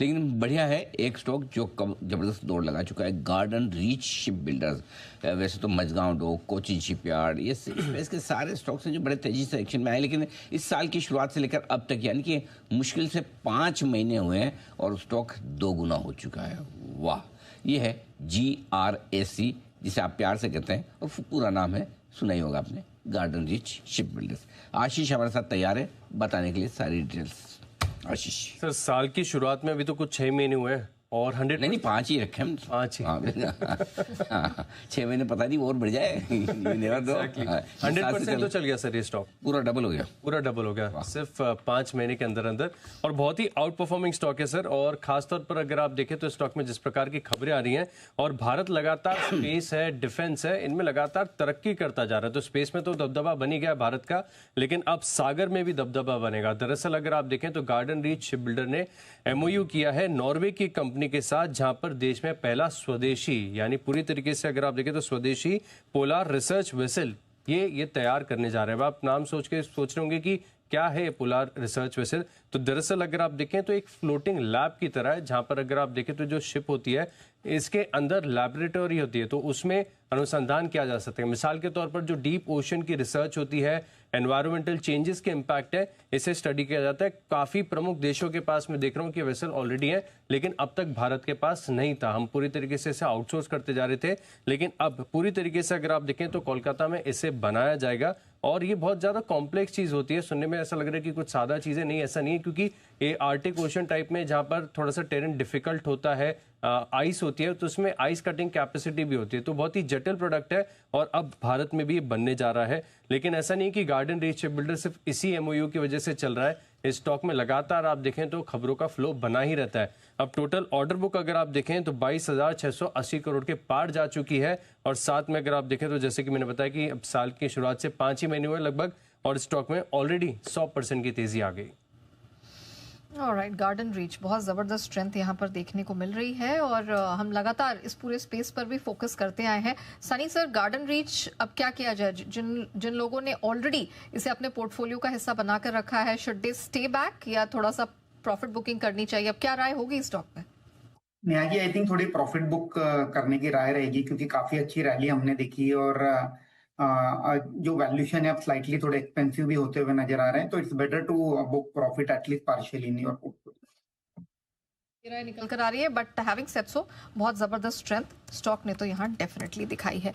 लेकिन बढ़िया है एक स्टॉक जो कब जबरदस्त दौड़ लगा चुका है, गार्डन रीच शिप बिल्डर्स। वैसे तो मझगांव डोक, कोचिन शिपयार्ड, ये स्पेस के सारे स्टॉक्स हैं जो बड़े तेजी से एक्शन में आए, लेकिन इस साल की शुरुआत से लेकर अब तक यानी कि मुश्किल से 5 महीने हुए हैं और स्टॉक 2 गुना हो चुका है। वाह! ये है GRAC, जिसे आप प्यार से कहते हैं और पूरा नाम है, सुना ही होगा आपने, गार्डन रीच शिप बिल्डर्स। आशीष हमारे साथ तैयार है बताने के लिए सारी डिटेल्स। आशीष सर, साल की शुरुआत में अभी तो कुछ 6 महीने हुए हैं और 100 नहीं 5 ही रखे हम। 5 ही। हाँ, 6 महीने पता नहीं और बढ़ जाए। 100% तो चल गया सर, ये स्टॉक पूरा डबल हो गया। पूरा डबल हो गया सिर्फ 5 महीने के अंदर अंदर, और बहुत ही आउट परफॉर्मिंग स्टॉक है सर। और खासतौर पर अगर आप देखें तो स्टॉक में जिस प्रकार की खबरें आ रही हैं, और भारत लगातार स्पेस है, डिफेंस है, इनमें लगातार तरक्की करता जा रहा है। तो स्पेस में तो दबदबा बन ही गया भारत का, लेकिन अब सागर में भी दबदबा बनेगा। दरअसल अगर आप देखें तो गार्डन रीच शिप बिल्डर ने MOU किया है नॉर्वे की कंपनी के साथ, जहां पर देश में पहला स्वदेशी, यानी पूरी तरीके से अगर आप देखें तो स्वदेशी पोलार रिसर्च वेसल ये तैयार करने जा रहे हैं। आप नाम सोच रहे होंगे कि क्या है ये पोलार रिसर्च वेसल। तो दरअसल अगर आप देखें तो एक फ्लोटिंग लैब की तरह है, जहां पर अगर आप देखें तो जो शिप होती है इसके अंदर लैबोरेटरी होती है, तो उसमें अनुसंधान किया जा सकता है। मिसाल के तौर पर जो डीप ओशन की रिसर्च होती है, एनवायरमेंटल चेंजेस के इम्पैक्ट है, इसे स्टडी किया जाता है। काफी प्रमुख देशों के पास मैं देख रहा हूँ कि वेसल ऑलरेडी है, लेकिन अब तक भारत के पास नहीं था। हम पूरी तरीके से इसे आउटसोर्स करते जा रहे थे, लेकिन अब पूरी तरीके से अगर आप देखें तो कोलकाता में इसे बनाया जाएगा। और ये बहुत ज्यादा कॉम्प्लेक्स चीज होती है, सुनने में ऐसा लग रहा है कि कुछ सादा चीजें नहीं, ऐसा नहीं है, क्योंकि ये आर्टिक ओशन टाइप में जहां पर थोड़ा सा टेरेन डिफिकल्ट होता है, आइस होती है, तो उसमें आइस कटिंग कैपेसिटी भी होती है, तो बहुत ही जटिल प्रोडक्ट है और अब भारत में भी बनने जा रहा है। लेकिन ऐसा नहीं कि गार्डन रीच शिप बिल्डर सिर्फ इसी MOU की वजह से चल रहा है। इस स्टॉक में लगातार आप देखें तो खबरों का फ्लो बना ही रहता है। अब टोटल ऑर्डर बुक अगर आप देखें तो 22,680 करोड़ के पार जा चुकी है, और साथ में अगर आप देखें तो जैसे कि मैंने बताया कि अब साल की शुरुआत से 5 ही महीने हुए लगभग, और स्टॉक में ऑलरेडी 100% की तेजी आ गई। ऑलराइट, गार्डन रीच बहुत ज़बरदस्त स्ट्रेंथ यहाँ पर देखने को मिल रही है, और हम लगातार इस पूरे स्पेस पर भी फोकस करते आए हैं। सनी सर, गार्डन रीच अब क्या किया जाए? जिन लोगों ने ऑलरेडी इसे अपने पोर्टफोलियो का हिस्सा बनाकर रखा है, शुड दे स्टे बैक या थोड़ा सा प्रॉफिट बुकिंग करनी चाहिए? अब क्या राय होगी इस स्टॉक में? नेहा, आई थिंक थोड़ी प्रॉफिट बुक करने की राय रहेगी, क्योंकि काफी अच्छी रैली हमने देखी, और जो वैल्यूएशन है अब स्लाइटली थोड़े एक्सपेंसिव भी होते हुए नजर आ रहे हैं, तो it's better to book profit at least partially in your portfolio. राय निकल कर आ रही है, बट हैविंग सेड सो बहुत जबरदस्त स्ट्रेंथ स्टॉक ने तो यहाँ डेफिनेटली दिखाई है।